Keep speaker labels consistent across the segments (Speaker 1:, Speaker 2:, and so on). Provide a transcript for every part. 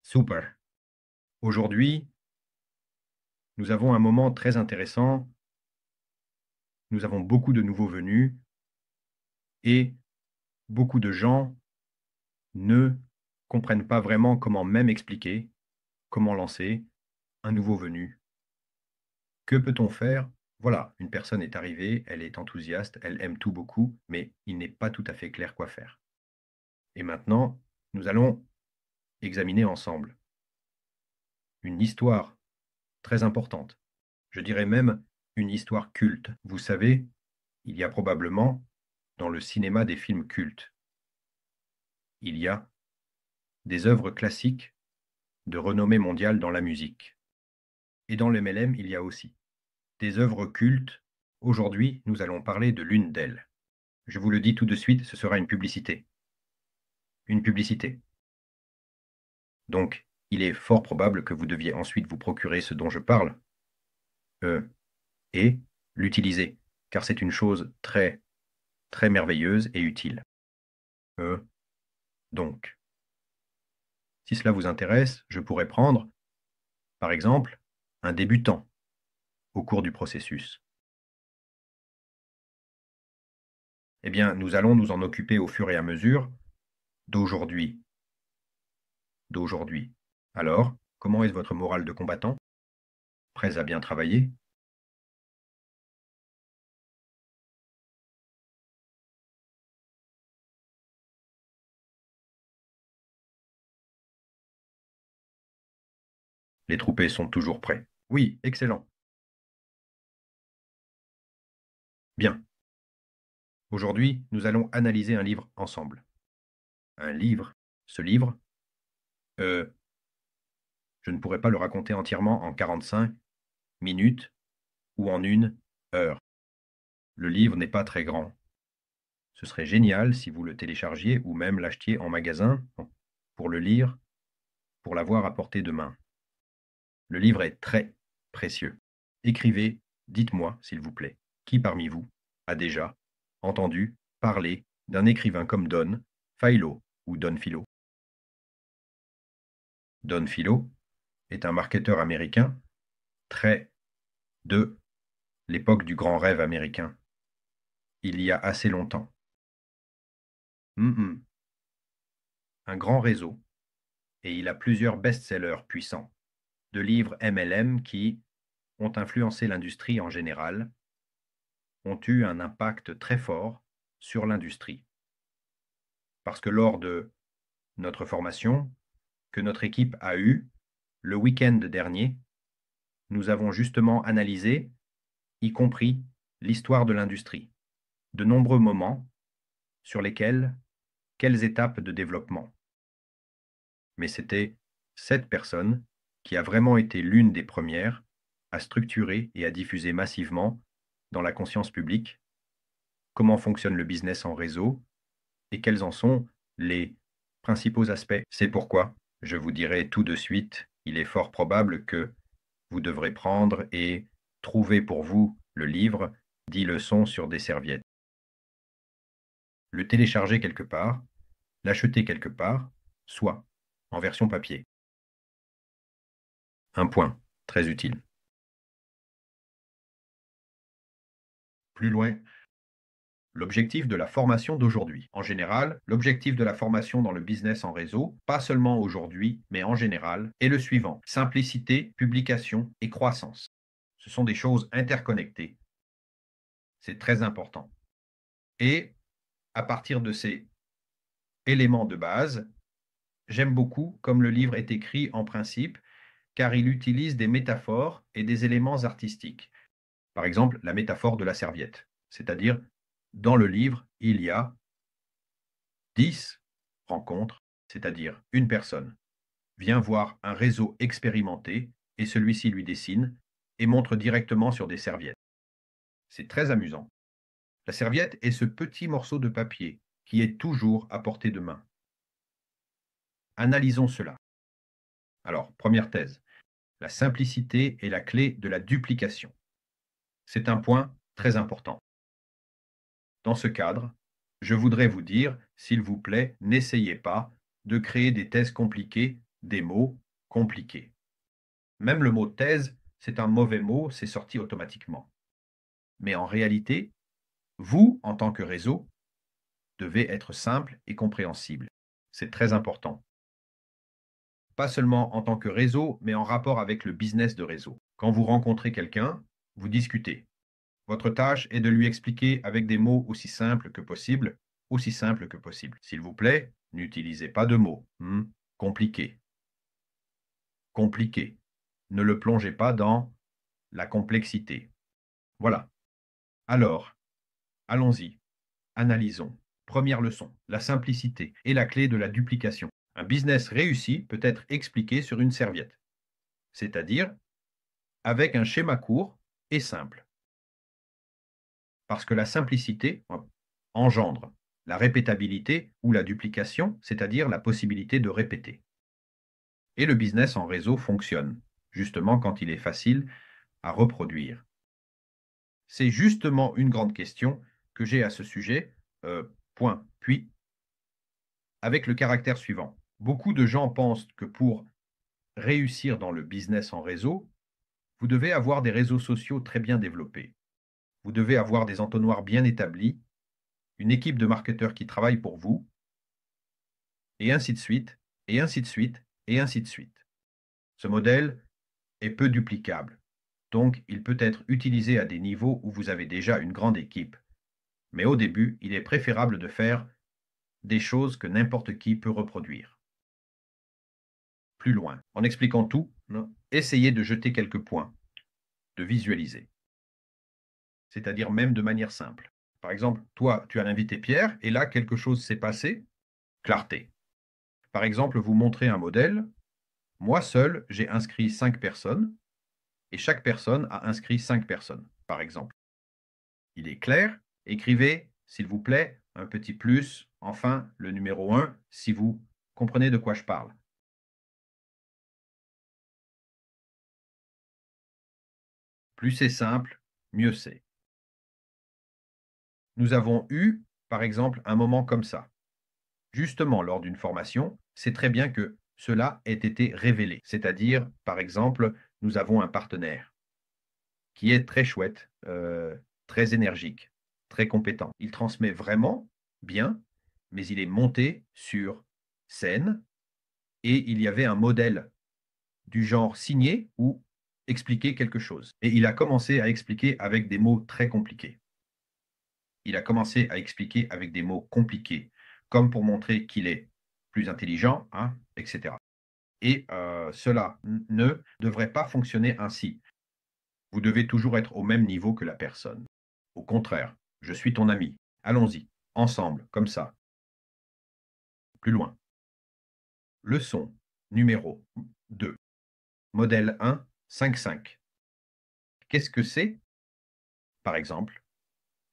Speaker 1: Super. Aujourd'hui, nous avons un moment très intéressant. Nous avons beaucoup de nouveaux venus et beaucoup de gens ne comprennent pas vraiment comment même expliquer, comment lancer un nouveau venu. Que peut-on faire? Voilà, une personne est arrivée, elle est enthousiaste, elle aime tout beaucoup, mais il n'est pas tout à fait clair quoi faire. Et maintenant, nous allons examiner ensemble une histoire très importante. Je dirais même une histoire culte. Vous savez, il y a probablement, dans le cinéma, des films cultes. Il y a des œuvres classiques de renommée mondiale dans la musique. Et dans le MLM, il y a aussi des œuvres cultes. Aujourd'hui, nous allons parler de l'une d'elles. Je vous le dis tout de suite, ce sera une publicité. Une publicité. Donc, il est fort probable que vous deviez ensuite vous procurer ce dont je parle euh, et l'utiliser, car c'est une chose très, très merveilleuse et utile. Euh, donc, si cela vous intéresse, je pourrais prendre, par exemple, un débutant au cours du processus. Eh bien, nous allons nous en occuper au fur et à mesure d'aujourd'hui. D'aujourd'hui. Alors, comment est votre morale de combattant? Prêts à bien travailler? Les troupés sont toujours prêts. Oui, excellent. Bien. Aujourd'hui, nous allons analyser un livre ensemble. Un livre. Ce livre, euh, je ne pourrais pas le raconter entièrement en 45 minutes ou en 1 heure. Le livre n'est pas très grand. Ce serait génial si vous le téléchargiez ou même l'achetiez en magasin pour le lire, pour l'avoir à portée de main. Le livre est très précieux. Écrivez, dites-moi, s'il vous plaît, qui parmi vous a déjà entendu parler d'un écrivain comme Don Philo ou Don Philo? Don Philo est un marketeur américain très de l'époque du grand rêve américain, il y a assez longtemps. Un grand réseau, et il a plusieurs best-sellers puissants, de livres MLM qui ont influencé l'industrie en général, ont eu un impact très fort sur l'industrie. Parce que lors de notre formation, que notre équipe a eue le week-end dernier, nous avons justement analysé, y compris l'histoire de l'industrie, de nombreux moments sur lesquels, quelles étapes de développement. Mais c'était cette personne qui a vraiment été l'une des premières à structurer et à diffuser massivement dans la conscience publique comment fonctionne le business en réseau et quels en sont les principaux aspects. C'est pourquoi je vous dirai tout de suite, il est fort probable que vous devrez prendre et trouver pour vous le livre 10 leçons sur des serviettes. Le télécharger quelque part, l'acheter quelque part, soit en version papier. Un point très utile. Plus loin, l'objectif de la formation d'aujourd'hui. En général, l'objectif de la formation dans le business en réseau, pas seulement aujourd'hui, mais en général, est le suivant: simplicité, publication et croissance. Ce sont des choses interconnectées. C'est très important. Et à partir de ces éléments de base, j'aime beaucoup comme le livre est écrit en principe, car il utilise des métaphores et des éléments artistiques. Par exemple, la métaphore de la serviette. C'est-à-dire, dans le livre, il y a 10 rencontres, c'est-à-dire une personne vient voir un réseau expérimenté et celui-ci lui dessine et montre directement sur des serviettes. C'est très amusant. La serviette est ce petit morceau de papier qui est toujours à portée de main. Analysons cela. Alors, première thèse, la simplicité est la clé de la duplication. C'est un point très important. Dans ce cadre, je voudrais vous dire, s'il vous plaît, n'essayez pas de créer des thèses compliquées des mots compliqués. Même le mot thèse, c'est un mauvais mot, c'est sorti automatiquement. Mais en réalité, vous, en tant que réseau, devez être simple et compréhensible. C'est très important. Pas seulement en tant que réseau, mais en rapport avec le business de réseau. Quand vous rencontrez quelqu'un, vous discutez. Votre tâche est de lui expliquer avec des mots aussi simples que possible, aussi simples que possible. S'il vous plaît, n'utilisez pas de mots compliqués. Compliqués. Ne le plongez pas dans la complexité. Voilà. Alors, allons-y. Analysons. Première leçon, la simplicité est la clé de la duplication. Un business réussi peut être expliqué sur une serviette, c'est-à-dire avec un schéma court et simple. Parce que la simplicité engendre la répétabilité ou la duplication, c'est-à-dire la possibilité de répéter. Et le business en réseau fonctionne, justement quand il est facile à reproduire. C'est justement une grande question que j'ai à ce sujet. Point. Puis, avec le caractère suivant. Beaucoup de gens pensent que pour réussir dans le business en réseau, vous devez avoir des réseaux sociaux très bien développés. Vous devez avoir des entonnoirs bien établis, une équipe de marketeurs qui travaille pour vous, et ainsi de suite, et ainsi de suite, et ainsi de suite. Ce modèle est peu duplicable, donc il peut être utilisé à des niveaux où vous avez déjà une grande équipe. Mais au début, il est préférable de faire des choses que n'importe qui peut reproduire. Plus loin, en expliquant tout, essayez de jeter quelques points, de visualiser, c'est-à-dire même de manière simple. Par exemple, toi, tu as invité Pierre, et là, quelque chose s'est passé, clarté. Par exemple, vous montrez un modèle, moi seul, j'ai inscrit 5 personnes, et chaque personne a inscrit 5 personnes, par exemple. Il est clair, écrivez, s'il vous plaît, un petit plus, enfin, le numéro 1, si vous comprenez de quoi je parle. Plus c'est simple, mieux c'est. Nous avons eu, par exemple, un moment comme ça. Justement, lors d'une formation, c'est très bien que cela ait été révélé. C'est-à-dire, par exemple, nous avons un partenaire qui est très chouette, très énergique, très compétent. Il transmet vraiment bien, mais il est monté sur scène et il y avait un modèle du genre signer ou expliquer quelque chose. Et il a commencé à expliquer avec des mots très compliqués. Il a commencé à expliquer avec des mots compliqués, comme pour montrer qu'il est plus intelligent, etc. Et cela ne devrait pas fonctionner ainsi. Vous devez toujours être au même niveau que la personne. Au contraire, je suis ton ami. Allons-y, ensemble, comme ça. Plus loin. Leçon numéro 2. Modèle 1, 5-5. Qu'est-ce que c'est? Par exemple,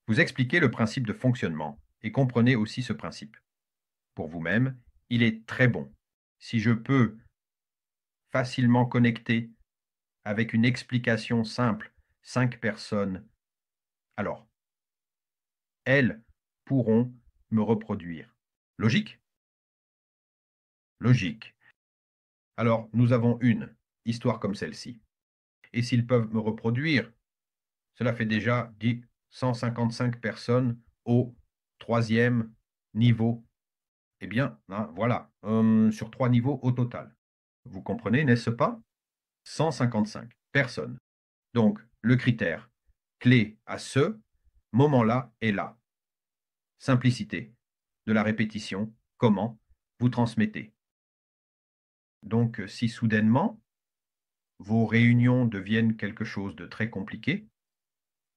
Speaker 1: vous expliquez le principe de fonctionnement et comprenez aussi ce principe. Pour vous-même, il est très bon. Si je peux facilement connecter avec une explication simple 5 personnes, alors elles pourront me reproduire. Logique? Logique. Alors, nous avons une histoire comme celle-ci. Et s'ils peuvent me reproduire, cela fait déjà 155 personnes au troisième niveau. Eh bien, voilà, sur 3 niveaux au total. Vous comprenez, n'est-ce pas? 155 personnes. Donc, le critère clé à ce moment-là est là. Simplicité, de la répétition, comment vous transmettez. Donc, si soudainement, vos réunions deviennent quelque chose de très compliqué,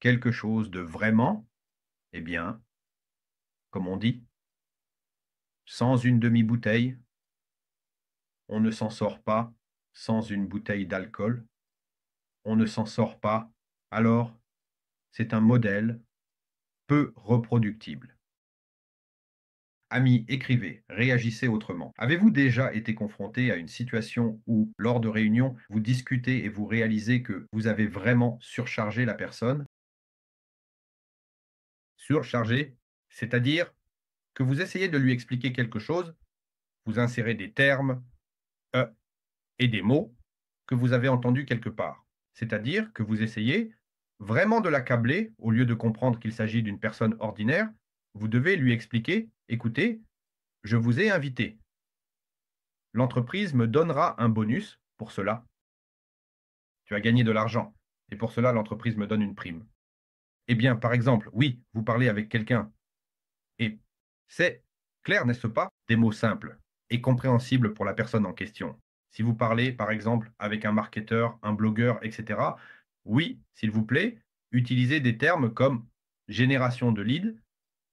Speaker 1: quelque chose de vraiment, eh bien, comme on dit, sans une demi-bouteille, on ne s'en sort pas, sans une bouteille d'alcool, on ne s'en sort pas, alors c'est un modèle peu reproductible. Amis, écrivez, réagissez autrement. Avez-vous déjà été confronté à une situation où, lors de réunions, vous discutez et vous réalisez que vous avez vraiment surchargé la personne? Surchargé, c'est-à-dire que vous essayez de lui expliquer quelque chose, vous insérez des termes, et des mots que vous avez entendus quelque part. C'est-à-dire que vous essayez vraiment de l'accabler au lieu de comprendre qu'il s'agit d'une personne ordinaire. Vous devez lui expliquer, écoutez, je vous ai invité. L'entreprise me donnera un bonus pour cela. Tu as gagné de l'argent et pour cela l'entreprise me donne une prime. Eh bien, par exemple, oui, vous parlez avec quelqu'un et c'est clair, n'est-ce pas? Des mots simples et compréhensibles pour la personne en question. Si vous parlez, par exemple, avec un marketeur, un blogueur, etc., oui, s'il vous plaît, utilisez des termes comme génération de leads,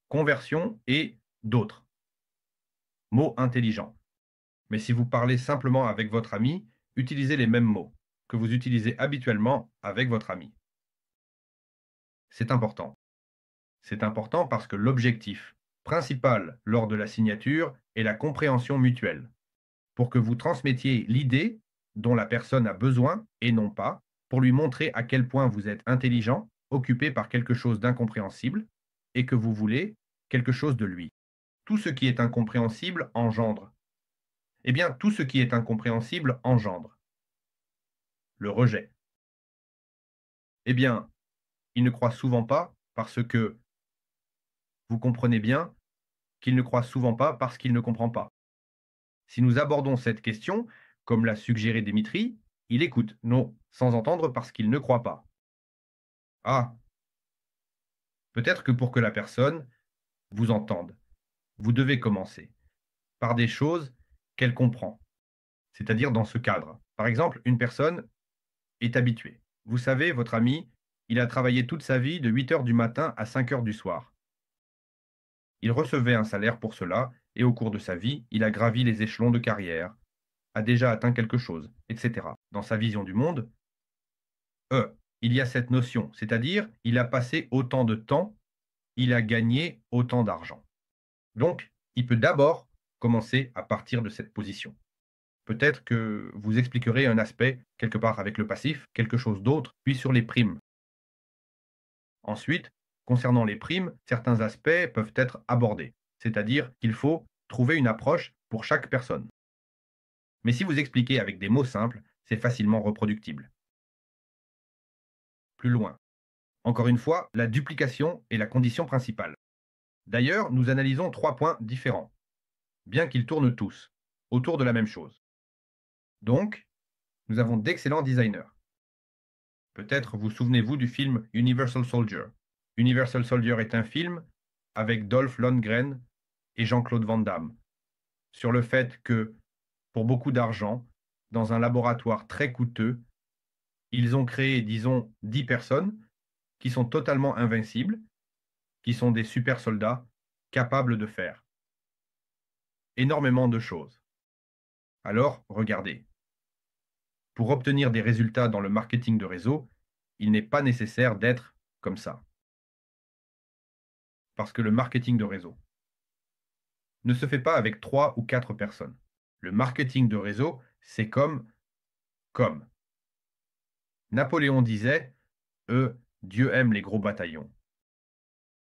Speaker 1: conversion et d'autres. Mots intelligents. Mais si vous parlez simplement avec votre ami, utilisez les mêmes mots que vous utilisez habituellement avec votre ami. C'est important. C'est important parce que l'objectif principal lors de la signature est la compréhension mutuelle, pour que vous transmettiez l'idée dont la personne a besoin et non pas, pour lui montrer à quel point vous êtes intelligent, occupé par quelque chose d'incompréhensible, et que vous voulez quelque chose de lui. Tout ce qui est incompréhensible engendre. Eh bien, tout ce qui est incompréhensible engendre le rejet. Eh bien, il ne croit souvent pas parce que vous comprenez bien qu'il ne croit souvent pas parce qu'il ne comprend pas. Si nous abordons cette question, comme l'a suggéré Dimitri, il écoute, non, sans entendre parce qu'il ne croit pas. Ah, peut-être que pour que la personne vous entende, vous devez commencer par des choses qu'elle comprend, c'est-à-dire dans ce cadre. Par exemple, une personne est habituée. Vous savez, votre ami, il a travaillé toute sa vie de 8 heures du matin à 5 heures du soir. Il recevait un salaire pour cela, et au cours de sa vie, il a gravi les échelons de carrière, a déjà atteint quelque chose, etc. Dans sa vision du monde, il y a cette notion, c'est-à-dire il a passé autant de temps, il a gagné autant d'argent. Donc, il peut d'abord commencer à partir de cette position. Peut-être que vous expliquerez un aspect quelque part avec le passif, quelque chose d'autre, puis sur les primes. Ensuite, concernant les primes, certains aspects peuvent être abordés, c'est-à-dire qu'il faut trouver une approche pour chaque personne. Mais si vous expliquez avec des mots simples, c'est facilement reproductible. Plus loin. Encore une fois, la duplication est la condition principale. D'ailleurs, nous analysons 3 points différents, bien qu'ils tournent tous autour de la même chose. Donc, nous avons d'excellents designers. Peut-être vous souvenez-vous du film Universal Soldier. Universal Soldier est un film avec Dolph Lundgren et Jean-Claude Van Damme sur le fait que, pour beaucoup d'argent, dans un laboratoire très coûteux, ils ont créé, disons, 10 personnes qui sont totalement invincibles, qui sont des super soldats capables de faire énormément de choses. Alors, regardez. Pour obtenir des résultats dans le marketing de réseau, il n'est pas nécessaire d'être comme ça. Parce que le marketing de réseau ne se fait pas avec 3 ou 4 personnes. Le marketing de réseau, c'est comme. Napoléon disait, Dieu aime les gros bataillons.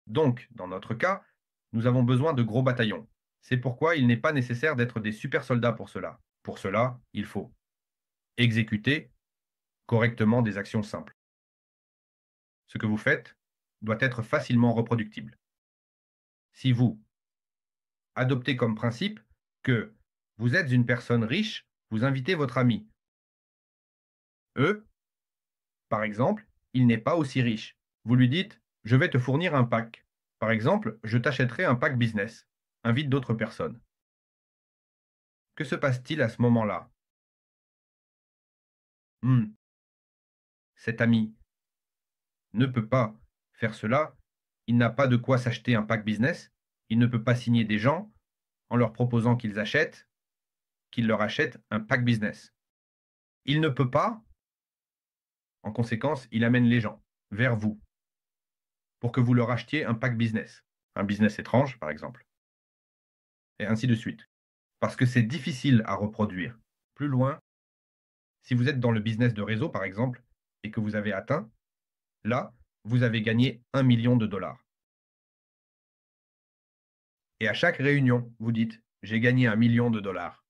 Speaker 1: Donc, dans notre cas, nous avons besoin de gros bataillons. C'est pourquoi il n'est pas nécessaire d'être des super soldats pour cela. Pour cela, il faut exécuter correctement des actions simples. Ce que vous faites doit être facilement reproductible. Si vous adoptez comme principe que vous êtes une personne riche, vous invitez votre ami. Eux, par exemple, il n'est pas aussi riche. Vous lui dites, je vais te fournir un pack. Par exemple, je t'achèterai un pack business. Invite d'autres personnes. Que se passe-t-il à ce moment-là? Cet ami ne peut pas faire cela. Il n'a pas de quoi s'acheter un pack business. Il ne peut pas signer des gens en leur proposant qu'ils leur achètent un pack business. Il ne peut pas, en conséquence, il amène les gens vers vous pour que vous leur achetiez un pack business, un business étrange par exemple, et ainsi de suite. Parce que c'est difficile à reproduire. Plus loin, si vous êtes dans le business de réseau par exemple, et que vous avez atteint, là, vous avez gagné 1 million de dollars. Et à chaque réunion, vous dites, j'ai gagné 1 million de dollars.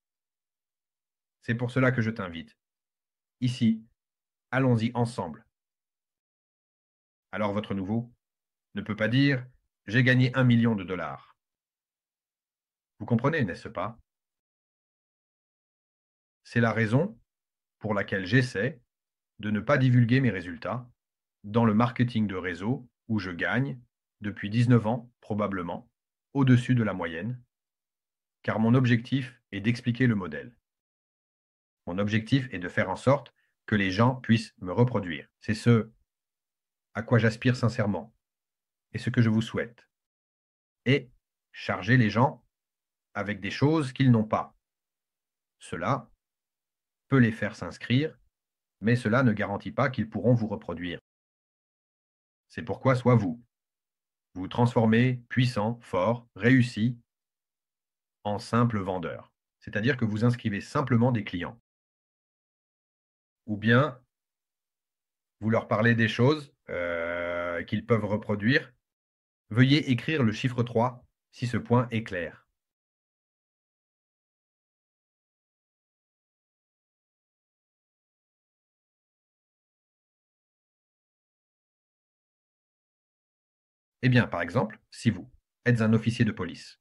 Speaker 1: C'est pour cela que je t'invite. Ici, allons-y ensemble. Alors votre nouveau ne peut pas dire « J'ai gagné 1 million de dollars ». Vous comprenez, n'est-ce pas? C'est la raison pour laquelle j'essaie de ne pas divulguer mes résultats dans le marketing de réseau où je gagne, depuis 19 ans probablement, au-dessus de la moyenne, car mon objectif est d'expliquer le modèle. Mon objectif est de faire en sorte que les gens puissent me reproduire. C'est ce à quoi j'aspire sincèrement et ce que je vous souhaite. Et charger les gens avec des choses qu'ils n'ont pas. Cela peut les faire s'inscrire, mais cela ne garantit pas qu'ils pourront vous reproduire. C'est pourquoi soit vous transformez puissant, fort, réussi en simple vendeur. C'est-à-dire que vous inscrivez simplement des clients. Ou bien vous leur parlez des choses qu'ils peuvent reproduire. Veuillez écrire le chiffre 3 si ce point est clair. Eh bien, par exemple, si vous êtes un officier de police,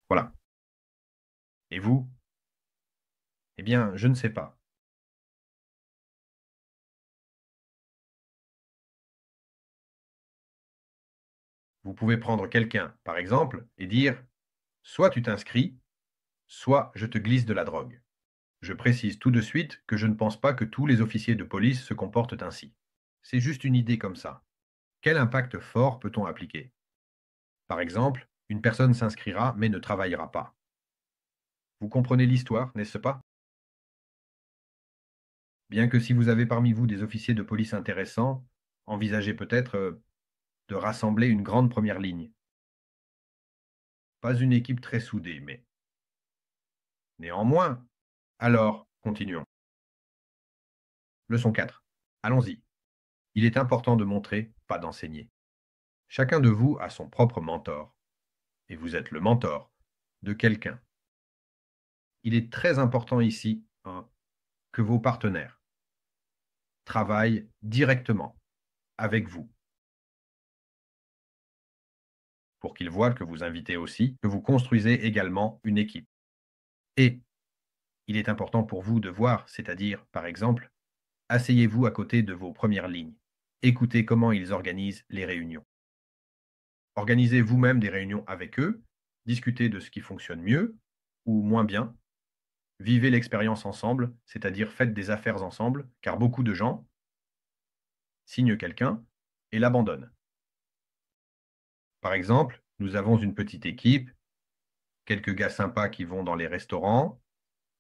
Speaker 1: voilà, et vous, eh bien, je ne sais pas. Vous pouvez prendre quelqu'un, par exemple, et dire « Soit tu t'inscris, soit je te glisse de la drogue ». Je précise tout de suite que je ne pense pas que tous les officiers de police se comportent ainsi. C'est juste une idée comme ça. Quel impact fort peut-on appliquer? Par exemple, une personne s'inscrira mais ne travaillera pas. Vous comprenez l'histoire, n'est-ce pas? Bien que si vous avez parmi vous des officiers de police intéressants, envisagez peut-être de rassembler une grande première ligne. Pas une équipe très soudée, mais néanmoins. Alors, continuons. Leçon 4. Allons-y. Il est important de montrer, pas d'enseigner. Chacun de vous a son propre mentor, et vous êtes le mentor de quelqu'un. Il est très important ici que vos partenaires travaillent directement avec vous, pour qu'ils voient que vous invitez aussi, que vous construisez également une équipe. Et il est important pour vous de voir, c'est-à-dire, par exemple, asseyez-vous à côté de vos premières lignes. Écoutez comment ils organisent les réunions. Organisez vous-même des réunions avec eux, discutez de ce qui fonctionne mieux ou moins bien. Vivez l'expérience ensemble, c'est-à-dire faites des affaires ensemble, car beaucoup de gens signent quelqu'un et l'abandonnent. Par exemple, nous avons une petite équipe, quelques gars sympas qui vont dans les restaurants,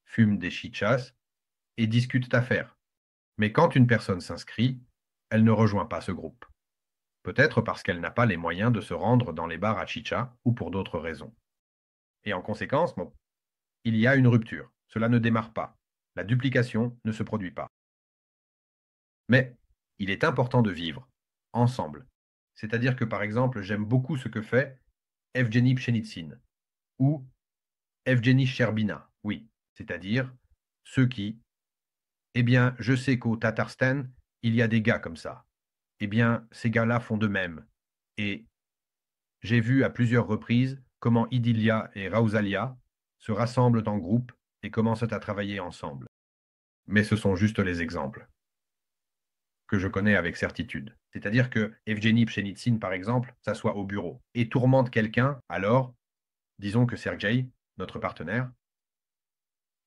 Speaker 1: fument des chichas et discutent affaires. Mais quand une personne s'inscrit, elle ne rejoint pas ce groupe. Peut-être parce qu'elle n'a pas les moyens de se rendre dans les bars à chicha ou pour d'autres raisons. Et en conséquence, il y a une rupture. Cela ne démarre pas. La duplication ne se produit pas. Mais il est important de vivre ensemble. C'est-à-dire que, par exemple, j'aime beaucoup ce que fait Evgeny Pshenitsyn ou Evgeny Sherbina. Oui, c'est-à-dire ceux qui, eh bien, je sais qu'au Tatarstan, il y a des gars comme ça. Eh bien, ces gars-là font de même. Et j'ai vu à plusieurs reprises comment Idilia et Rausalia se rassemblent en groupe et commencent à travailler ensemble. Mais ce sont juste les exemples que je connais avec certitude. C'est-à-dire que Evgeny Pshenitsyn, par exemple, s'assoit au bureau et tourmente quelqu'un, alors, disons que Sergei, notre partenaire,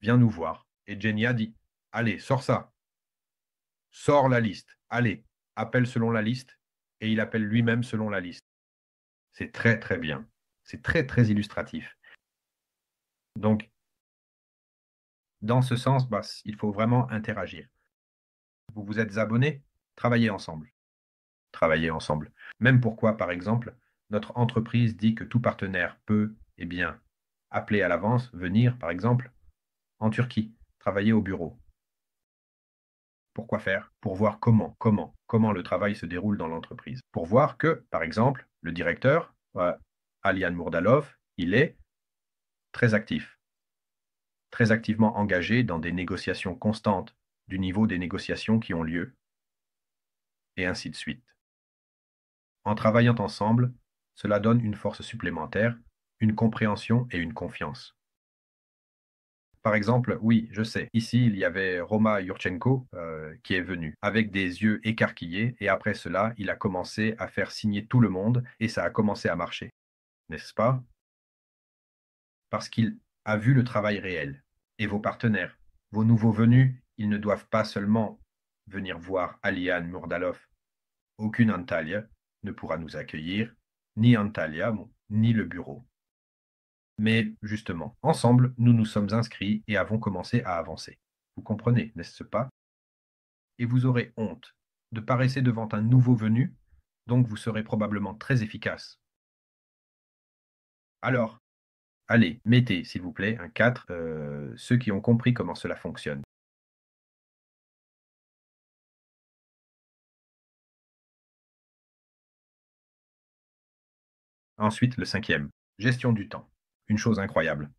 Speaker 1: vient nous voir. Et Genia dit « Allez, sors ça. Sors la liste. Allez, appelle selon la liste. » Et il appelle lui-même selon la liste. C'est très, très bien. C'est très, très illustratif. Donc, dans ce sens, il faut vraiment interagir. Vous vous êtes abonnés, travaillez ensemble. Travailler ensemble. Même pourquoi, par exemple, notre entreprise dit que tout partenaire peut, eh bien, appeler à l'avance, venir, par exemple, en Turquie, travailler au bureau. Pourquoi faire? Pour voir comment le travail se déroule dans l'entreprise. Pour voir que, par exemple, le directeur, Alian Mourdalov, il est très actif. très activement engagés dans des négociations constantes du niveau des négociations qui ont lieu, et ainsi de suite. En travaillant ensemble, cela donne une force supplémentaire, une compréhension et une confiance. Par exemple, oui, je sais, ici il y avait Roma Yurchenko qui est venu avec des yeux écarquillés et après cela, il a commencé à faire signer tout le monde et ça a commencé à marcher, n'est-ce pas? Parce qu'il a vu le travail réel. Et vos partenaires, vos nouveaux venus, ils ne doivent pas seulement venir voir Aliane Murdalov. Aucune Antalya ne pourra nous accueillir, ni Antalya, ni le bureau. Mais justement, ensemble, nous nous sommes inscrits et avons commencé à avancer. Vous comprenez, n'est-ce pas? Et vous aurez honte de paraître devant un nouveau venu, donc vous serez probablement très efficace. Alors, allez, mettez, s'il vous plaît, un 4, ceux qui ont compris comment cela fonctionne. Ensuite, le cinquième, gestion du temps. Une chose incroyable.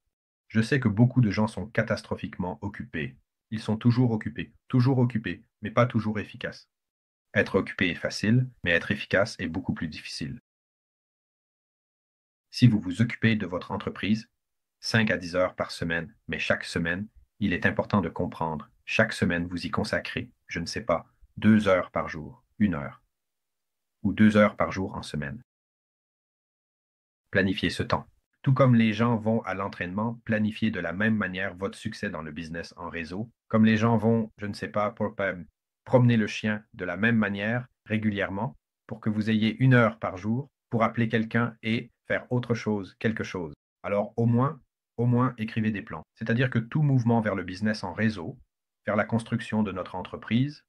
Speaker 1: Je sais que beaucoup de gens sont catastrophiquement occupés. Ils sont toujours occupés, mais pas toujours efficaces. Être occupé est facile, mais être efficace est beaucoup plus difficile. Si vous vous occupez de votre entreprise, 5 à 10 heures par semaine, mais chaque semaine, il est important de comprendre. Chaque semaine, vous y consacrez, je ne sais pas, 2 heures par jour, 1 heure, ou 2 heures par jour en semaine. Planifiez ce temps. Tout comme les gens vont à l'entraînement, planifiez de la même manière votre succès dans le business en réseau. Comme les gens vont, je ne sais pas, promener le chien de la même manière régulièrement pour que vous ayez 1 heure par jour pour appeler quelqu'un et faire autre chose, quelque chose. Alors au moins, écrivez des plans. C'est-à-dire que tout mouvement vers le business en réseau, vers la construction de notre entreprise,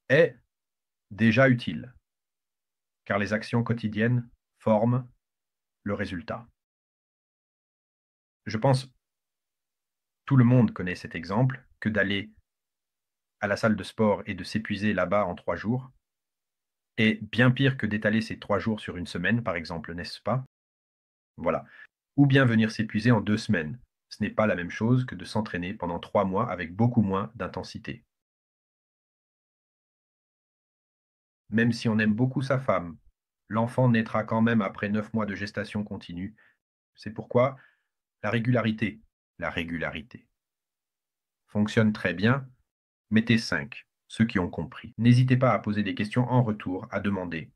Speaker 1: est déjà utile, car les actions quotidiennes forment le résultat. Je pense tout le monde connaît cet exemple, que d'aller à la salle de sport et de s'épuiser là-bas en 3 jours est bien pire que d'étaler ces 3 jours sur une semaine, par exemple, n'est-ce pas? Voilà. Ou bien venir s'épuiser en 2 semaines. Ce n'est pas la même chose que de s'entraîner pendant 3 mois avec beaucoup moins d'intensité. Même si on aime beaucoup sa femme, l'enfant naîtra quand même après 9 mois de gestation continue. C'est pourquoi la régularité, fonctionne très bien. Mettez 5, ceux qui ont compris. N'hésitez pas à poser des questions en retour, à demander,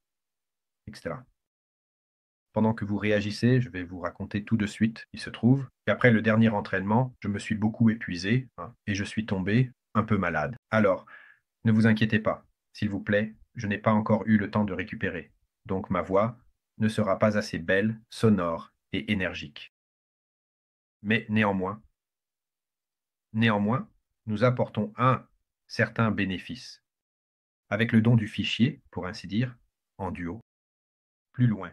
Speaker 1: etc. Pendant que vous réagissez, je vais vous raconter tout de suite. Il se trouve qu'après le dernier entraînement, je me suis beaucoup épuisé et je suis tombé un peu malade. Alors, ne vous inquiétez pas, s'il vous plaît, je n'ai pas encore eu le temps de récupérer. Donc ma voix ne sera pas assez belle, sonore et énergique. Mais néanmoins, nous apportons un certain bénéfice. Avec le don du fichier, pour ainsi dire, en duo, plus loin.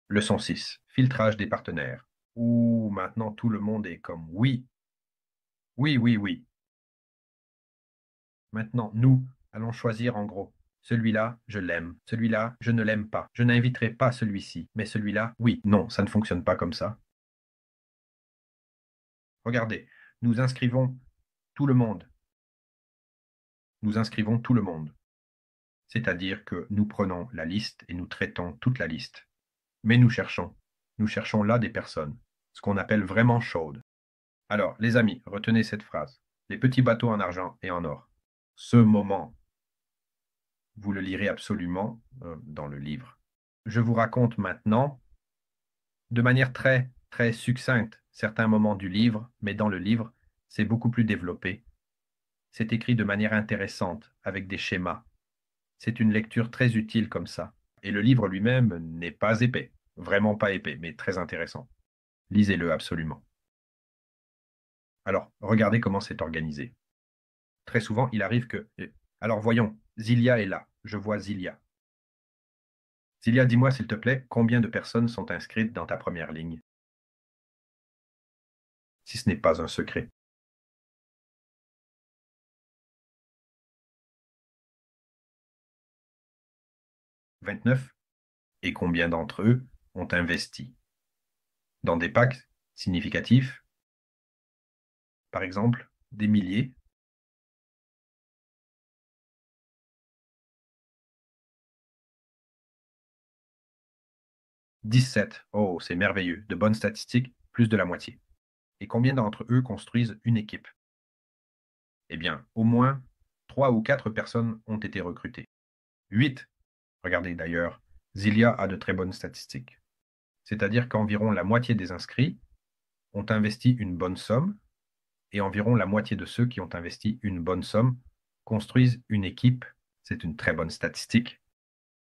Speaker 1: Leçon 6. Filtrage des partenaires. Ouh, maintenant tout le monde est comme oui, oui, oui, oui. Maintenant, nous allons choisir en gros. Celui-là, je l'aime. Celui-là, je ne l'aime pas. Je n'inviterai pas celui-ci. Mais celui-là, oui. Non, ça ne fonctionne pas comme ça. Regardez, nous inscrivons tout le monde. Nous inscrivons tout le monde. C'est-à-dire que nous prenons la liste et nous traitons toute la liste. Mais nous cherchons là des personnes, ce qu'on appelle vraiment chaudes. Alors, les amis, retenez cette phrase. Les petits bateaux en argent et en or. Ce moment, vous le lirez absolument dans le livre. Je vous raconte maintenant, de manière très, très succincte, certains moments du livre, mais dans le livre, c'est beaucoup plus développé. C'est écrit de manière intéressante, avec des schémas. C'est une lecture très utile comme ça. Et le livre lui-même n'est pas épais, vraiment pas épais, mais très intéressant. Lisez-le absolument. Alors, regardez comment c'est organisé. Très souvent, il arrive que... Alors voyons, Zilia est là. Je vois Zilia. Zilia, dis-moi s'il te plaît, combien de personnes sont inscrites dans ta première ligne, si ce n'est pas un secret. 29. Et combien d'entre eux ont investi dans des packs significatifs? par exemple, des milliers. 17. Oh, c'est merveilleux. De bonnes statistiques, plus de la moitié. Et combien d'entre eux construisent une équipe? Eh bien, au moins 3 ou 4 personnes ont été recrutées. 8. Regardez d'ailleurs, Zilia a de très bonnes statistiques. C'est-à-dire qu'environ la moitié des inscrits ont investi une bonne somme et environ la moitié de ceux qui ont investi une bonne somme construisent une équipe. C'est une très bonne statistique.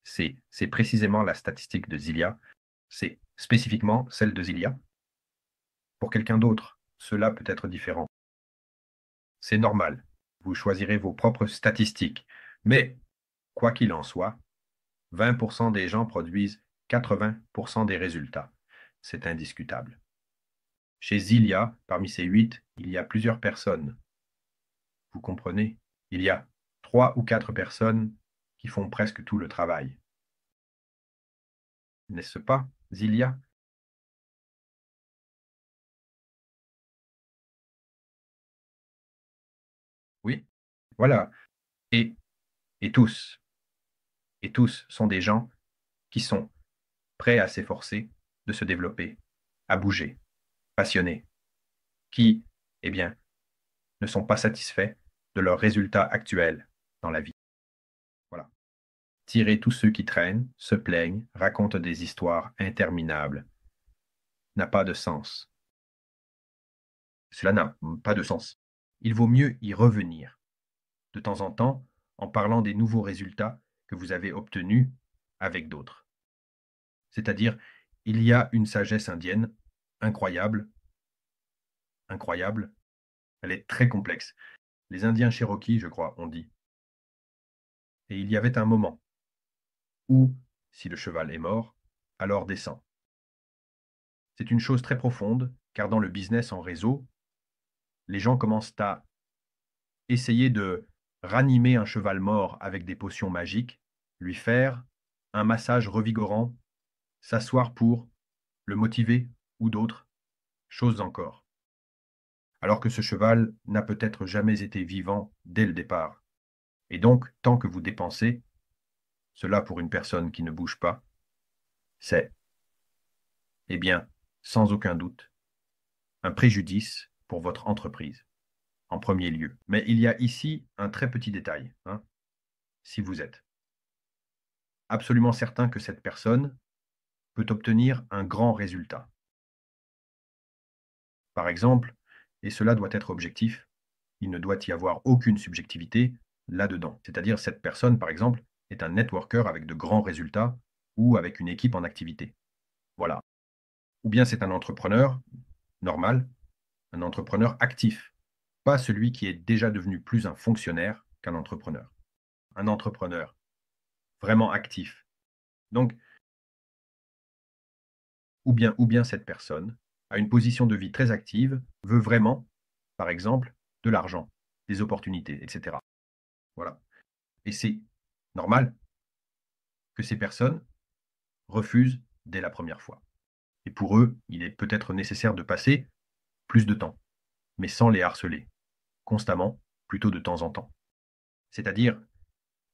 Speaker 1: C'est précisément la statistique de Zilia. C'est spécifiquement celle de Zilia. Pour quelqu'un d'autre, cela peut être différent. C'est normal. Vous choisirez vos propres statistiques. Mais, quoi qu'il en soit, 20% des gens produisent 80% des résultats. C'est indiscutable. Chez Zilia, parmi ces 8, il y a plusieurs personnes. Vous comprenez? Il y a 3 ou 4 personnes qui font presque tout le travail. N'est-ce pas, Zilia? Oui, voilà. Et, et tous, et tous sont des gens qui sont prêts à s'efforcer, de se développer, à bouger, passionnés, qui, eh bien, ne sont pas satisfaits de leurs résultats actuels dans la vie. Voilà. Tirer tous ceux qui traînent, se plaignent, racontent des histoires interminables n'a pas de sens. Cela n'a pas de sens. Il vaut mieux y revenir, de temps en temps, en parlant des nouveaux résultats que vous avez obtenus avec d'autres. C'est-à-dire, il y a une sagesse indienne incroyable, incroyable, elle est très complexe. Les Indiens Cherokees, je crois, ont dit. Et il y avait un moment où, si le cheval est mort, alors descend. C'est une chose très profonde, car dans le business en réseau, les gens commencent à essayer de ranimer un cheval mort avec des potions magiques, lui faire un massage revigorant, s'asseoir pour le motiver ou d'autres choses encore. Alors que ce cheval n'a peut-être jamais été vivant dès le départ. Et donc, tant que vous dépensez, cela pour une personne qui ne bouge pas, c'est, eh bien, sans aucun doute, un préjudice pour votre entreprise, en premier lieu. Mais il y a ici un très petit détail, hein, si vous êtes absolument certain que cette personne peut obtenir un grand résultat. Par exemple, et cela doit être objectif, il ne doit y avoir aucune subjectivité là-dedans. C'est-à-dire cette personne, par exemple, est un networker avec de grands résultats ou avec une équipe en activité. Voilà. Ou bien c'est un entrepreneur normal, un entrepreneur actif, pas celui qui est déjà devenu plus un fonctionnaire qu'un entrepreneur. Un entrepreneur vraiment actif. Donc, ou bien cette personne a une position de vie très active, veut vraiment, par exemple, de l'argent, des opportunités, etc. Voilà. Et c'est normal que ces personnes refusent dès la première fois. Et pour eux, il est peut-être nécessaire de passer plus de temps, mais sans les harceler, constamment, plutôt de temps en temps. C'est-à-dire,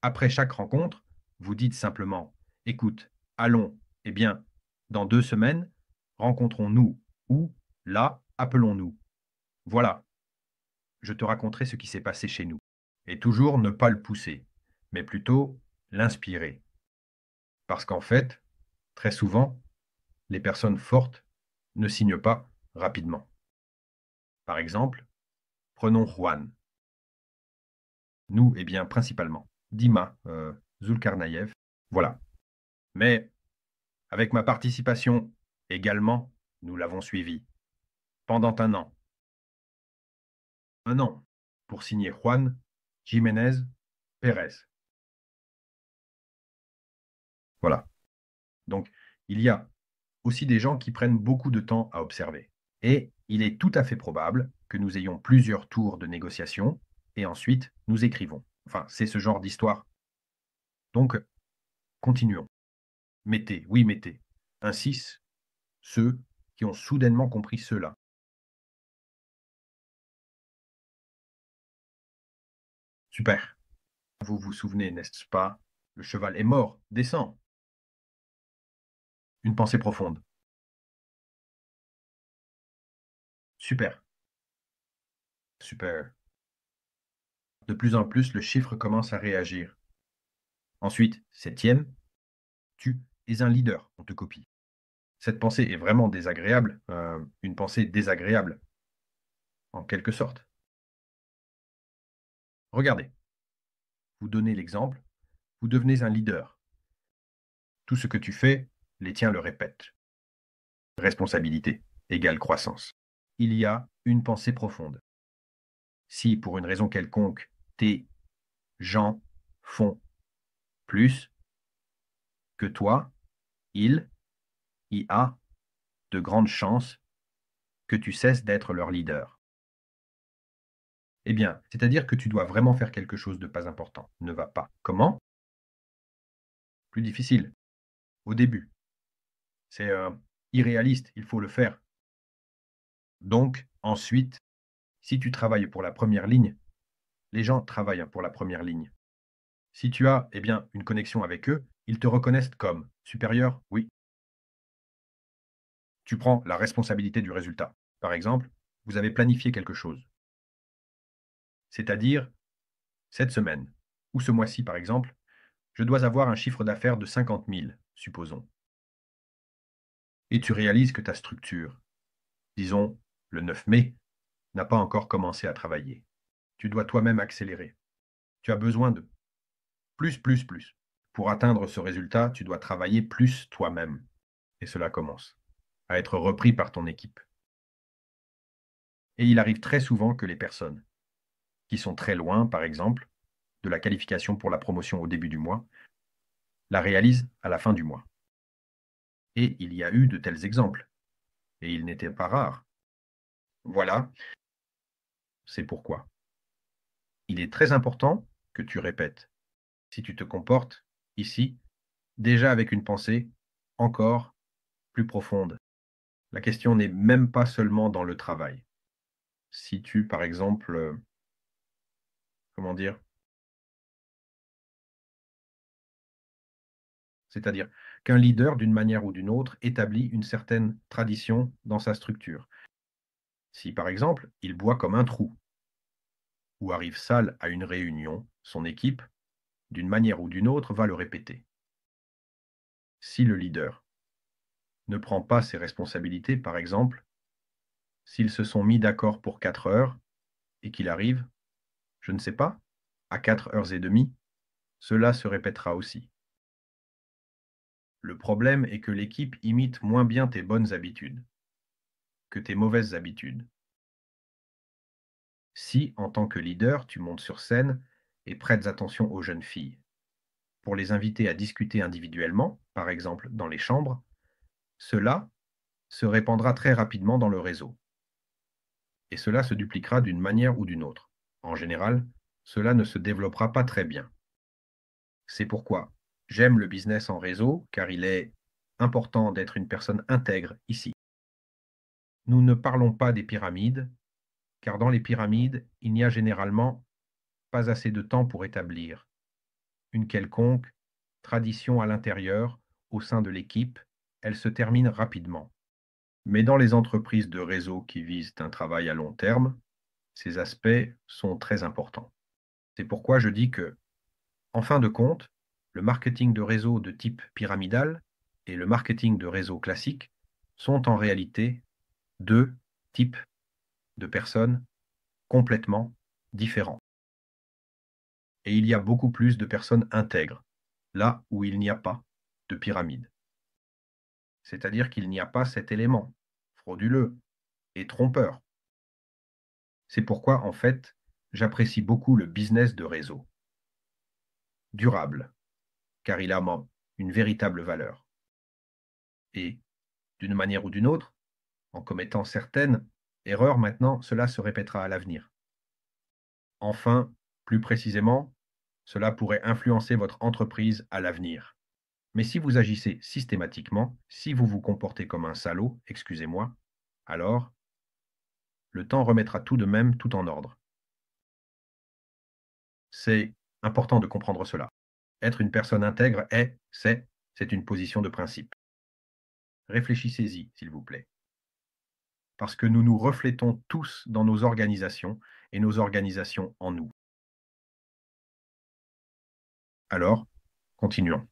Speaker 1: après chaque rencontre, vous dites simplement, écoute, allons, eh bien, dans 2 semaines, rencontrons-nous, ou là, appelons-nous. Voilà, je te raconterai ce qui s'est passé chez nous. Et toujours ne pas le pousser, mais plutôt l'inspirer. Parce qu'en fait, très souvent, les personnes fortes ne signent pas rapidement. Par exemple, prenons Juan. Nous, eh bien, principalement. Dima, Zulkarnaïev, voilà. Mais avec ma participation également, nous l'avons suivi pendant un an. Un an pour signer Juan Jiménez Pérez. Voilà. Donc, il y a aussi des gens qui prennent beaucoup de temps à observer. Et il est tout à fait probable que nous ayons plusieurs tours de négociation et ensuite nous écrivons. Enfin, c'est ce genre d'histoire. Donc, continuons. Mettez, oui, mettez. Un 6, ceux qui ont soudainement compris cela. Super. Vous vous souvenez, n'est-ce pas? Le cheval est mort. Descends. Une pensée profonde. Super. Super. De plus en plus, le chiffre commence à réagir. Ensuite, septième, tu es un leader. On te copie. Cette pensée est vraiment désagréable. Une pensée désagréable, en quelque sorte. Regardez. Vous donnez l'exemple. Vous devenez un leader. Tout ce que tu fais, les tiens le répètent. Responsabilité égale croissance. Il y a une pensée profonde. Si, pour une raison quelconque, tes gens font plus que toi, il y a de grandes chances que tu cesses d'être leur leader. Eh bien, c'est-à-dire que tu dois vraiment faire quelque chose de pas important. Ne va pas. Comment? Plus difficile. Au début. C'est irréaliste. Il faut le faire. Donc, ensuite, si tu travailles pour la première ligne, les gens travaillent pour la première ligne. Si tu as, eh bien, une connexion avec eux, ils te reconnaissent comme supérieur, oui. Tu prends la responsabilité du résultat. Par exemple, vous avez planifié quelque chose. C'est-à-dire, cette semaine, ou ce mois-ci par exemple, je dois avoir un chiffre d'affaires de 50 000, supposons. Et tu réalises que ta structure, disons le 9 mai, n'a pas encore commencé à travailler. Tu dois toi-même accélérer. Tu as besoin de plus. Pour atteindre ce résultat, tu dois travailler plus toi-même. Et cela commence à être repris par ton équipe. Et il arrive très souvent que les personnes qui sont très loin, par exemple, de la qualification pour la promotion au début du mois, la réalisent à la fin du mois. Et il y a eu de tels exemples, et ils n'étaient pas rares. Voilà, c'est pourquoi. Il est très important que tu répètes. Si tu te comportes, ici, déjà avec une pensée encore plus profonde. La question n'est même pas seulement dans le travail. Si tu, par exemple, comment dire, c'est-à-dire qu'un leader, d'une manière ou d'une autre, établit une certaine tradition dans sa structure. Si, par exemple, il boit comme un trou, ou arrive sale à une réunion, son équipe, d'une manière ou d'une autre, va le répéter. Si le leader ne prend pas ses responsabilités, par exemple, s'ils se sont mis d'accord pour 4 heures, et qu'il arrive, je ne sais pas, à 4 heures et demie, cela se répétera aussi. Le problème est que l'équipe imite moins bien tes bonnes habitudes que tes mauvaises habitudes. Si, en tant que leader, tu montes sur scène et prêtes attention aux jeunes filles, pour les inviter à discuter individuellement, par exemple dans les chambres, cela se répandra très rapidement dans le réseau. Et cela se dupliquera d'une manière ou d'une autre. En général, cela ne se développera pas très bien. C'est pourquoi j'aime le business en réseau, car il est important d'être une personne intègre ici. Nous ne parlons pas des pyramides, car dans les pyramides, il n'y a généralement pas assez de temps pour établir une quelconque tradition à l'intérieur, au sein de l'équipe, elle se termine rapidement. Mais dans les entreprises de réseau qui visent un travail à long terme, ces aspects sont très importants. C'est pourquoi je dis que, en fin de compte, le marketing de réseau de type pyramidal et le marketing de réseau classique sont en réalité deux types de personnes complètement différents. Et il y a beaucoup plus de personnes intègres, là où il n'y a pas de pyramide. C'est-à-dire qu'il n'y a pas cet élément frauduleux et trompeur. C'est pourquoi, en fait, j'apprécie beaucoup le business de réseau. Durable, car il a une véritable valeur. Et, d'une manière ou d'une autre, en commettant certaines erreurs maintenant, cela se répétera à l'avenir. Enfin, plus précisément, cela pourrait influencer votre entreprise à l'avenir. Mais si vous agissez systématiquement, si vous vous comportez comme un salaud, excusez-moi, alors le temps remettra tout de même tout en ordre. C'est important de comprendre cela. Être une personne intègre c'est une position de principe. Réfléchissez-y, s'il vous plaît. Parce que nous nous reflétons tous dans nos organisations et nos organisations en nous. Alors, continuons.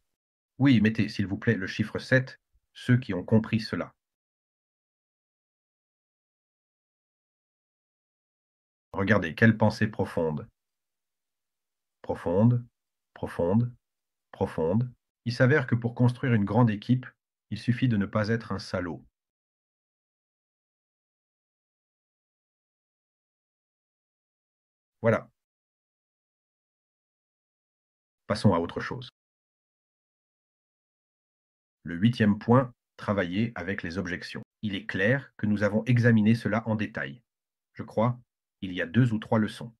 Speaker 1: Oui, mettez, s'il vous plaît, le chiffre 7, ceux qui ont compris cela. Regardez, quelle pensée profonde. Profonde, profonde, profonde. Il s'avère que pour construire une grande équipe, il suffit de ne pas être un salaud. Voilà, passons à autre chose. Le 8e point, travailler avec les objections. Il est clair que nous avons examiné cela en détail. Je crois, il y a 2 ou 3 leçons.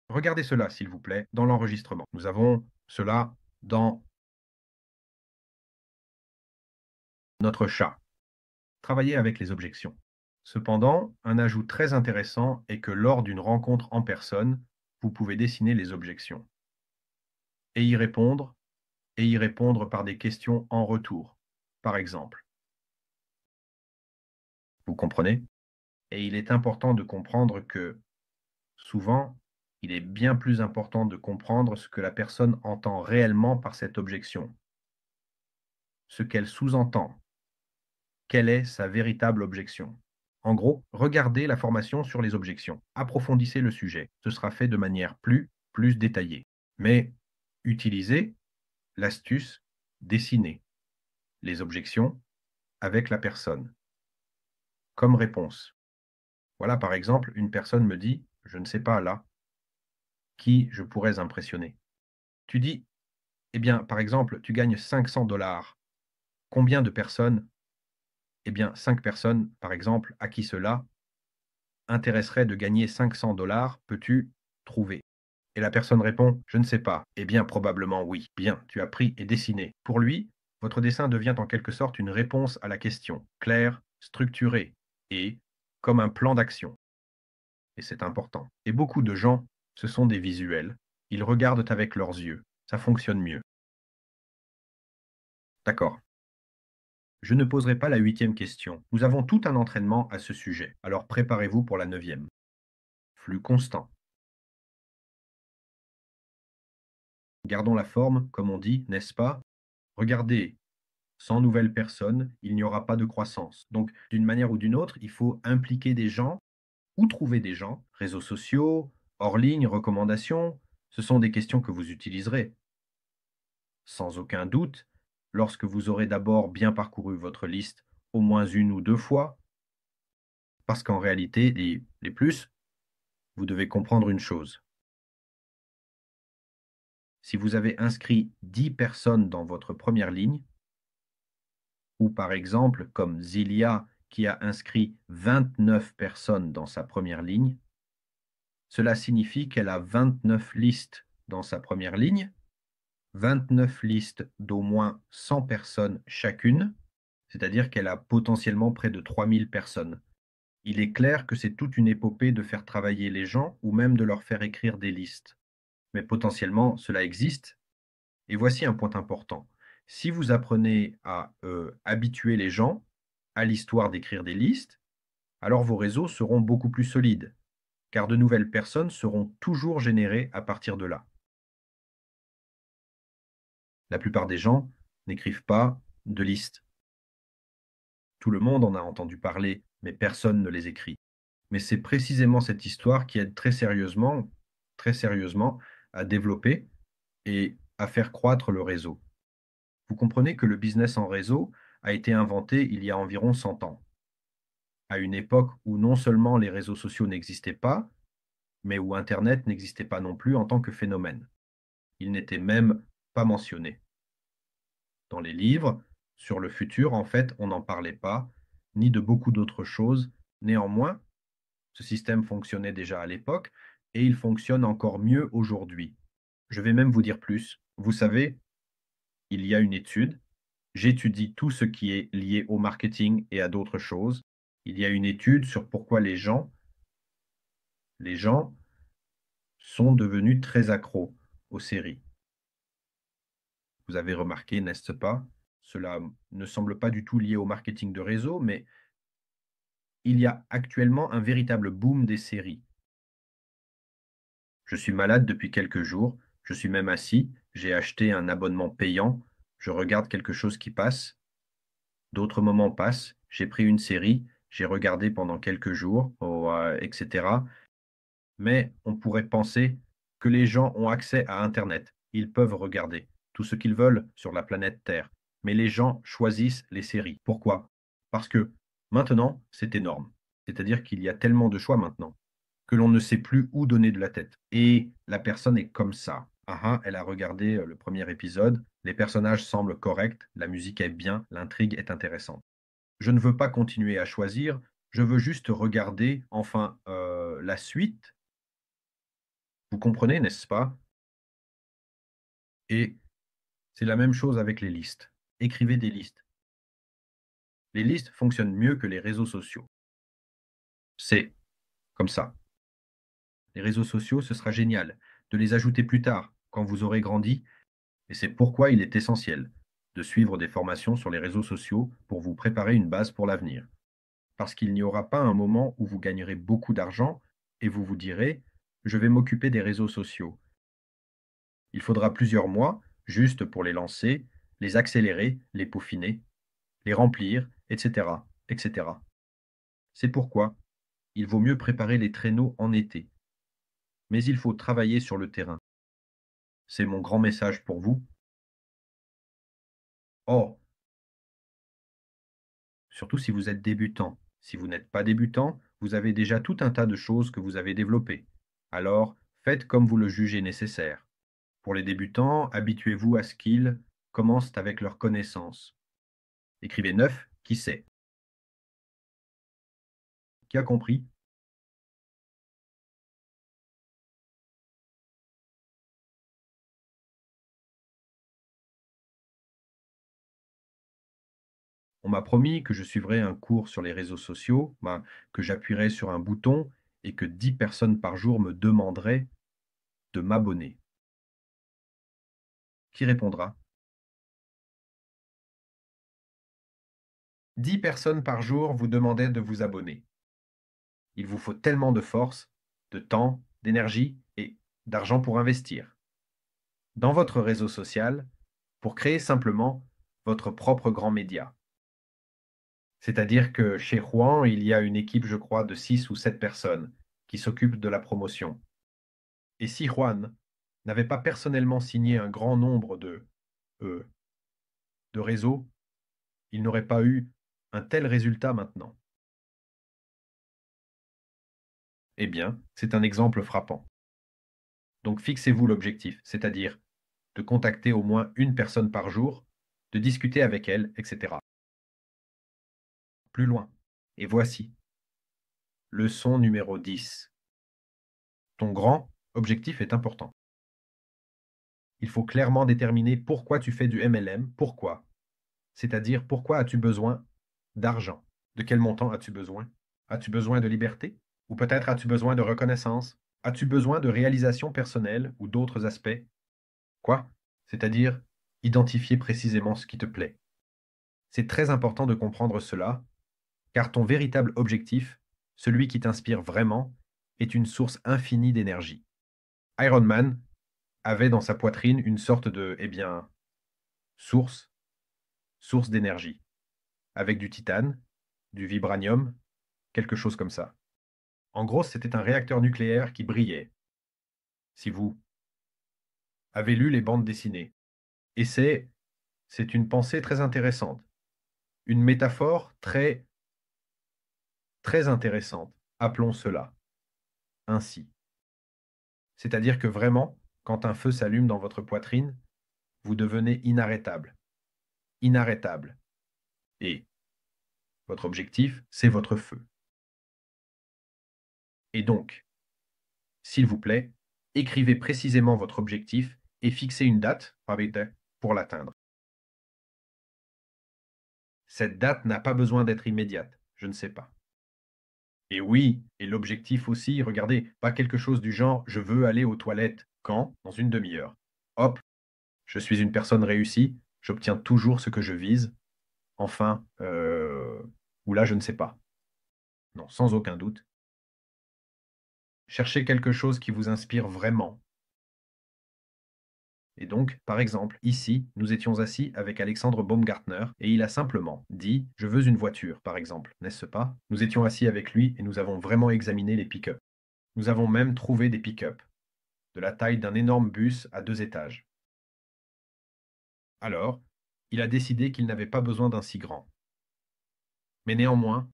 Speaker 1: Regardez cela, s'il vous plaît, dans l'enregistrement. Nous avons cela dans notre chat. Travailler avec les objections. Cependant, un ajout très intéressant est que lors d'une rencontre en personne, vous pouvez dessiner les objections et y répondre par des questions en retour, par exemple. Vous comprenez? Et il est important de comprendre que, souvent, il est bien plus important de comprendre ce que la personne entend réellement par cette objection, ce qu'elle sous-entend, quelle est sa véritable objection. En gros, regardez la formation sur les objections, approfondissez le sujet, ce sera fait de manière plus détaillée. Mais utilisez l'astuce dessiner les objections avec la personne comme réponse. Voilà, par exemple, une personne me dit, je ne sais pas là, qui je pourrais impressionner. Tu dis, eh bien, par exemple, tu gagnes 500 $. Combien de personnes? Eh bien, 5 personnes, par exemple, à qui cela intéresserait de gagner 500 $, peux-tu trouver? Et la personne répond, je ne sais pas. Eh bien, probablement oui. Bien, tu as pris et dessiné. Pour lui, votre dessin devient en quelque sorte une réponse à la question, claire, structurée et comme un plan d'action. Et c'est important. Et beaucoup de gens, ce sont des visuels. Ils regardent avec leurs yeux. Ça fonctionne mieux. D'accord. Je ne poserai pas la 8e question. Nous avons tout un entraînement à ce sujet. Alors préparez-vous pour la 9e. Flux constant. Gardons la forme, comme on dit, n'est-ce pas? Regardez, sans nouvelles personnes, il n'y aura pas de croissance. Donc, d'une manière ou d'une autre, il faut impliquer des gens ou trouver des gens, réseaux sociaux, hors ligne, recommandations. Ce sont des questions que vous utiliserez. Sans aucun doute, lorsque vous aurez d'abord bien parcouru votre liste au moins 1 ou 2 fois, parce qu'en réalité, les plus, vous devez comprendre une chose. Si vous avez inscrit 10 personnes dans votre première ligne, ou par exemple comme Zilia qui a inscrit 29 personnes dans sa première ligne, cela signifie qu'elle a 29 listes dans sa première ligne, 29 listes d'au moins 100 personnes chacune, c'est-à-dire qu'elle a potentiellement près de 3000 personnes. Il est clair que c'est toute une épopée de faire travailler les gens ou même de leur faire écrire des listes. Mais potentiellement, cela existe. Et voici un point important. Si vous apprenez à habituer les gens à l'histoire d'écrire des listes, alors vos réseaux seront beaucoup plus solides, car de nouvelles personnes seront toujours générées à partir de là. La plupart des gens n'écrivent pas de listes. Tout le monde en a entendu parler, mais personne ne les écrit. Mais c'est précisément cette histoire qui aide très sérieusement, à développer et à faire croître le réseau. Vous comprenez que le business en réseau a été inventé il y a environ 100 ans, à une époque où non seulement les réseaux sociaux n'existaient pas, mais où Internet n'existait pas non plus en tant que phénomène. Il n'était même pas mentionné. Dans les livres, sur le futur, en fait, on n'en parlait pas, ni de beaucoup d'autres choses. Néanmoins, ce système fonctionnait déjà à l'époque et il fonctionne encore mieux aujourd'hui. Je vais même vous dire plus. Vous savez, il y a une étude. J'étudie tout ce qui est lié au marketing et à d'autres choses. Il y a une étude sur pourquoi les gens sont devenus très accros aux séries. Vous avez remarqué, n'est-ce pas? Cela ne semble pas du tout lié au marketing de réseau, mais il y a actuellement un véritable boom des séries. Je suis malade depuis quelques jours, je suis même assis, j'ai acheté un abonnement payant, je regarde quelque chose qui passe, d'autres moments passent, j'ai pris une série, j'ai regardé pendant quelques jours, etc. Mais on pourrait penser que les gens ont accès à Internet. Ils peuvent regarder tout ce qu'ils veulent sur la planète Terre. Mais les gens choisissent les séries. Pourquoi? Parce que maintenant, c'est énorme. C'est-à-dire qu'il y a tellement de choix maintenant que l'on ne sait plus où donner de la tête. Et la personne est comme ça. Ah ah, elle a regardé le premier épisode, les personnages semblent corrects, la musique est bien, l'intrigue est intéressante. Je ne veux pas continuer à choisir, je veux juste regarder, enfin, la suite. Vous comprenez, n'est-ce pas? Et c'est la même chose avec les listes. Écrivez des listes. Les listes fonctionnent mieux que les réseaux sociaux. C'est comme ça. Les réseaux sociaux, ce sera génial de les ajouter plus tard, quand vous aurez grandi, et c'est pourquoi il est essentiel de suivre des formations sur les réseaux sociaux pour vous préparer une base pour l'avenir. Parce qu'il n'y aura pas un moment où vous gagnerez beaucoup d'argent et vous vous direz, je vais m'occuper des réseaux sociaux. Il faudra plusieurs mois juste pour les lancer, les accélérer, les peaufiner, les remplir, etc., etc. C'est pourquoi il vaut mieux préparer les traîneaux en été. Mais il faut travailler sur le terrain. C'est mon grand message pour vous. Oh, surtout si vous êtes débutant. Si vous n'êtes pas débutant, vous avez déjà tout un tas de choses que vous avez développées. Alors, faites comme vous le jugez nécessaire. Pour les débutants, habituez-vous à ce qu'ils commencent avec leurs connaissances. Écrivez 9, qui sait? Qui a compris? On m'a promis que je suivrais un cours sur les réseaux sociaux, que j'appuierais sur un bouton et que 10 personnes par jour me demanderaient de m'abonner. Qui répondra? 10 personnes par jour vous demandaient de vous abonner. Il vous faut tellement de force, de temps, d'énergie et d'argent pour investir dans votre réseau social pour créer simplement votre propre grand média. C'est-à-dire que chez Juan, il y a une équipe, je crois, de 6 ou 7 personnes qui s'occupent de la promotion. Et si Juan n'avait pas personnellement signé un grand nombre euh, de réseaux, il n'aurait pas eu un tel résultat maintenant. Eh bien, c'est un exemple frappant. Donc fixez-vous l'objectif, c'est-à-dire de contacter au moins une personne par jour, de discuter avec elle, etc. Plus loin. Et voici, leçon numéro 10. Ton grand objectif est important. Il faut clairement déterminer pourquoi tu fais du MLM, pourquoi. C'est-à-dire pourquoi as-tu besoin d'argent? De quel montant as-tu besoin? As-tu besoin de liberté? Ou peut-être as-tu besoin de reconnaissance? As-tu besoin de réalisation personnelle ou d'autres aspects? Quoi? C'est-à-dire identifier précisément ce qui te plaît. C'est très important de comprendre cela, car ton véritable objectif, celui qui t'inspire vraiment, est une source infinie d'énergie. Iron Man avait dans sa poitrine une sorte de, source, source d'énergie, avec du titane, du vibranium, quelque chose comme ça. En gros, c'était un réacteur nucléaire qui brillait, si vous avez lu les bandes dessinées. Et c'est une pensée très intéressante, une métaphore très, très intéressante, appelons cela ainsi. C'est-à-dire que vraiment, quand un feu s'allume dans votre poitrine, vous devenez inarrêtable. Inarrêtable. Et votre objectif, c'est votre feu. Et donc, s'il vous plaît, écrivez précisément votre objectif et fixez une date pour l'atteindre. Cette date n'a pas besoin d'être immédiate, je ne sais pas. Et oui, et l'objectif aussi, regardez, pas quelque chose du genre je veux aller aux toilettes Quand? Dans une demi-heure. Hop, je suis une personne réussie, j'obtiens toujours ce que je vise. Enfin, ou là, je ne sais pas. Non, sans aucun doute. Cherchez quelque chose qui vous inspire vraiment. Et donc, par exemple, ici, nous étions assis avec Alexandre Baumgartner et il a simplement dit: «Je veux une voiture», par exemple, n'est-ce pas? Nous étions assis avec lui et nous avons vraiment examiné les pick-up. Nous avons même trouvé des pick-up, de la taille d'un énorme bus à 2 étages. Alors, il a décidé qu'il n'avait pas besoin d'un si grand. Mais néanmoins,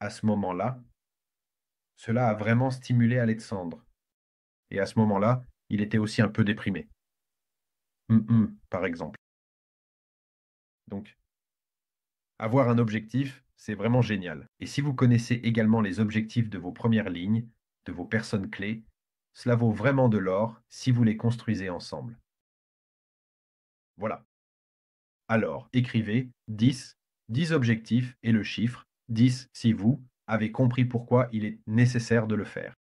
Speaker 1: à ce moment-là, cela a vraiment stimulé Alexandre. Et à ce moment-là, il était aussi un peu déprimé. Par exemple. Donc, avoir un objectif, c'est vraiment génial. Et si vous connaissez également les objectifs de vos premières lignes, de vos personnes clés, cela vaut vraiment de l'or si vous les construisez ensemble. Voilà. Alors, écrivez 10 objectifs et le chiffre 10 si vous avez compris pourquoi il est nécessaire de le faire.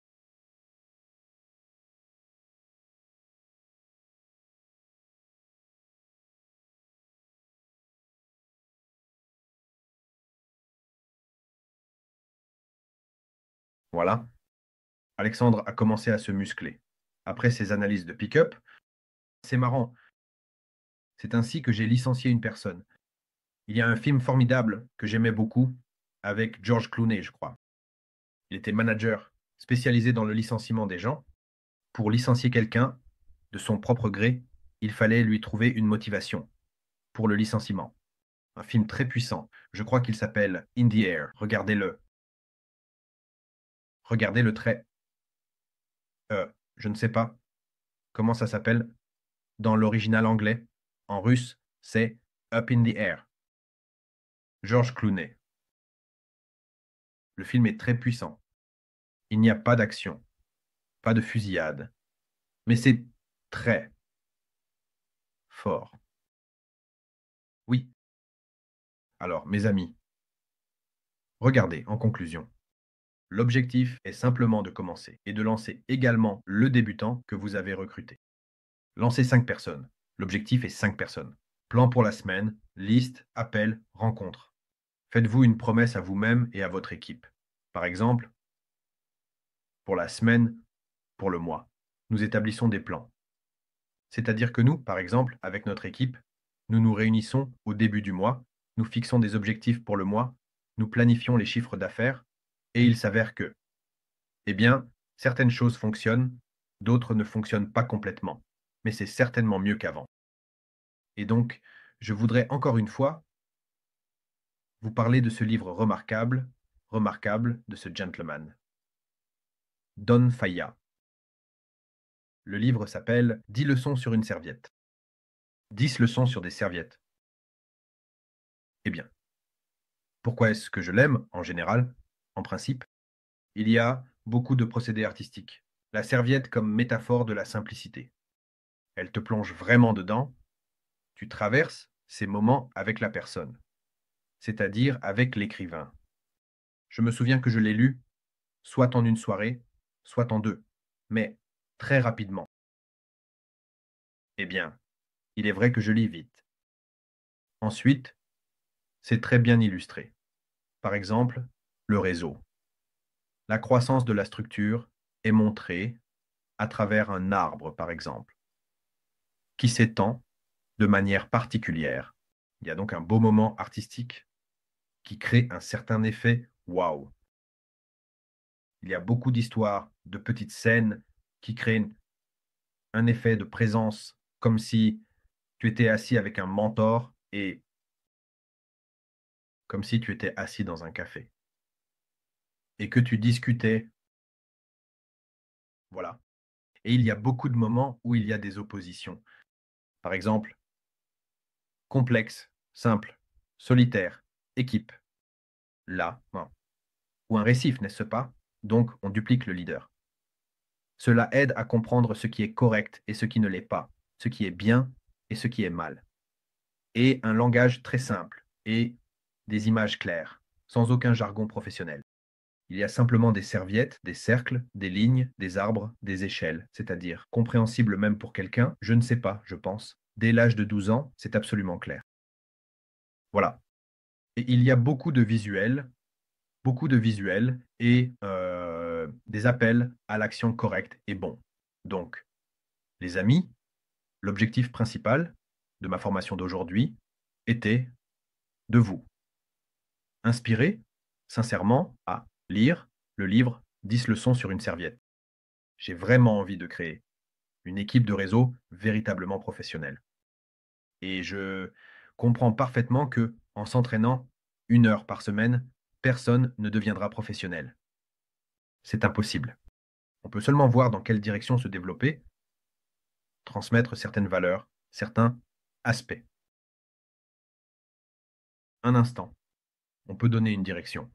Speaker 1: Voilà. Alexandre a commencé à se muscler. Après ses analyses de pick-up, c'est marrant, c'est ainsi que j'ai licencié une personne. Il y a un film formidable que j'aimais beaucoup avec George Clooney, je crois. Il était manager, spécialisé dans le licenciement des gens. Pour licencier quelqu'un, de son propre gré, il fallait lui trouver une motivation pour le licenciement. Un film très puissant. Je crois qu'il s'appelle In the Air. Regardez-le. Regardez le trait. Je ne sais pas comment ça s'appelle dans l'original anglais. En russe, c'est Up in the Air. George Clooney. Le film est très puissant. Il n'y a pas d'action, pas de fusillade, mais c'est très fort. Oui. Alors, mes amis, regardez, en conclusion. L'objectif est simplement de commencer et de lancer également le débutant que vous avez recruté. Lancez 5 personnes. L'objectif est 5 personnes. Plan pour la semaine, liste, appel, rencontre. Faites-vous une promesse à vous-même et à votre équipe. Par exemple, pour la semaine, pour le mois. Nous établissons des plans. C'est-à-dire que nous, par exemple, avec notre équipe, nous nous réunissons au début du mois, nous fixons des objectifs pour le mois, nous planifions les chiffres d'affaires, et il s'avère que, eh bien, certaines choses fonctionnent, d'autres ne fonctionnent pas complètement, mais c'est certainement mieux qu'avant. Et donc, je voudrais encore une fois vous parler de ce livre remarquable, remarquable de ce gentleman, Don Faya. Le livre s'appelle 10 leçons sur une serviette. 10 leçons sur des serviettes. Eh bien, pourquoi est-ce que je l'aime, en général, en principe? Il y a beaucoup de procédés artistiques. La serviette comme métaphore de la simplicité. Elle te plonge vraiment dedans, tu traverses ces moments avec la personne, c'est-à-dire avec l'écrivain. Je me souviens que je l'ai lu, soit en une soirée, soit en deux, mais très rapidement. Eh bien, il est vrai que je lis vite. Ensuite, c'est très bien illustré. Par exemple, le réseau. La croissance de la structure est montrée à travers un arbre, par exemple, qui s'étend de manière particulière. Il y a donc un beau moment artistique qui crée un certain effet waouh. Il y a beaucoup d'histoires, de petites scènes qui créent un effet de présence, comme si tu étais assis avec un mentor et comme si tu étais assis dans un café et que tu discutais. Voilà. Et il y a beaucoup de moments où il y a des oppositions. Par exemple, complexe, simple, solitaire, équipe. Là, non. Ou un récif, n'est-ce pas? Donc, on duplique le leader. Cela aide à comprendre ce qui est correct et ce qui ne l'est pas, ce qui est bien et ce qui est mal. Et un langage très simple et des images claires, sans aucun jargon professionnel. Il y a simplement des serviettes, des cercles, des lignes, des arbres, des échelles, c'est-à-dire compréhensible même pour quelqu'un, je ne sais pas, je pense. Dès l'âge de 12 ans, c'est absolument clair. Voilà. Et il y a beaucoup de visuels et des appels à l'action correcte et bon. Donc, les amis, l'objectif principal de ma formation d'aujourd'hui était de vous inspirer sincèrement à lire le livre 10 leçons sur une serviette. J'ai vraiment envie de créer une équipe de réseau véritablement professionnelle. Et je comprends parfaitement que, en s'entraînant 1 heure par semaine, personne ne deviendra professionnel. C'est impossible. On peut seulement voir dans quelle direction se développer, transmettre certaines valeurs, certains aspects. Un instant, on peut donner une direction.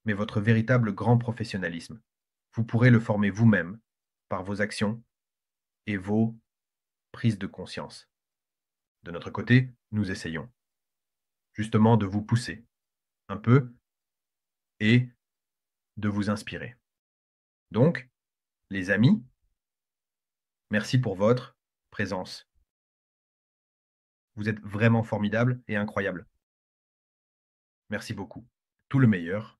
Speaker 1: Mais votre véritable grand professionnalisme, vous pourrez le former vous-même par vos actions et vos prises de conscience. De notre côté, nous essayons justement de vous pousser un peu et de vous inspirer. Donc, les amis, merci pour votre présence. Vous êtes vraiment formidables et incroyables. Merci beaucoup. Tout le meilleur